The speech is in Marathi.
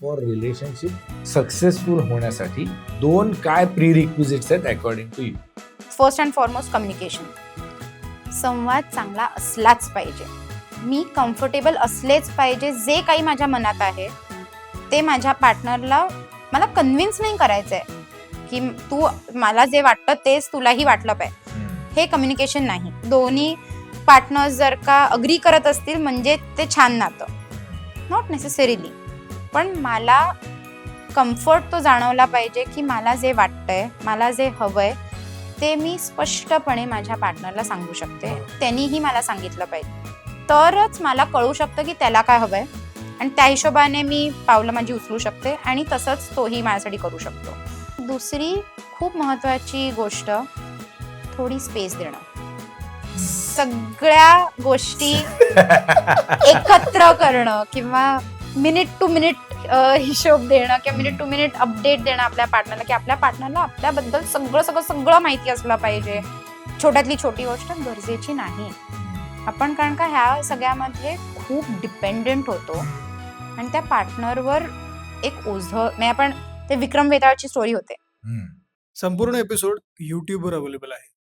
फॉर रिलेशनशिप सक्सेसफुल होण्यासाठी 2 काय प्रीरिक्विजिट्स आहेत according to you? First and foremost communication. संवाद चांगला असलाच पाहिजे. मी कम्फर्टेबल असलेच पाहिजे. जे काही माझ्या मनात आहे ते माझ्या पार्टनरला मला कन्व्हिन्स नाही करायचं आहे की तू मला जे वाटतं तेच तुलाही वाटलं पाहिजे. हे कम्युनिकेशन नाही. दोन्ही पार्टनर्स जर का अग्री करत असतील म्हणजे ते छान नातं. नॉट नेसेसरीली, पण मला कम्फर्ट तो जाणवला पाहिजे की मला जे वाटतंय, मला जे हवंय ते मी स्पष्टपणे माझ्या पार्टनरला सांगू शकते. त्यांनीही मला सांगितलं पाहिजे. तरच मला कळू शकतं की त्याला काय हवंय आणि त्या हिशोबाने मी पावलं माझी उचलू शकते आणि तसंच तोही माझ्यासाठी करू शकतो. दुसरी खूप महत्त्वाची गोष्ट, थोडी स्पेस देणं. सगळ्या गोष्टी एकत्र करणं किंवा मिनिट टू मिनिट हिशोब देणं किंवा मिनिट टू मिनिट अपडेट देणं आपल्या पार्टनरला, की आपल्या पार्टनरला आपल्याबद्दल सगळं माहिती असलं पाहिजे. छोट्यातली छोटी गोष्ट गरजेची नाही. आपण कारण का ह्या सगळ्यामध्ये खूप डिपेंडेंट होतो आणि त्या पार्टनरवर एक ओझं म्हणजे आपण ते विक्रम वेताळची स्टोरी होते. संपूर्ण एपिसोड YouTubeवर अवेलेबल आहे.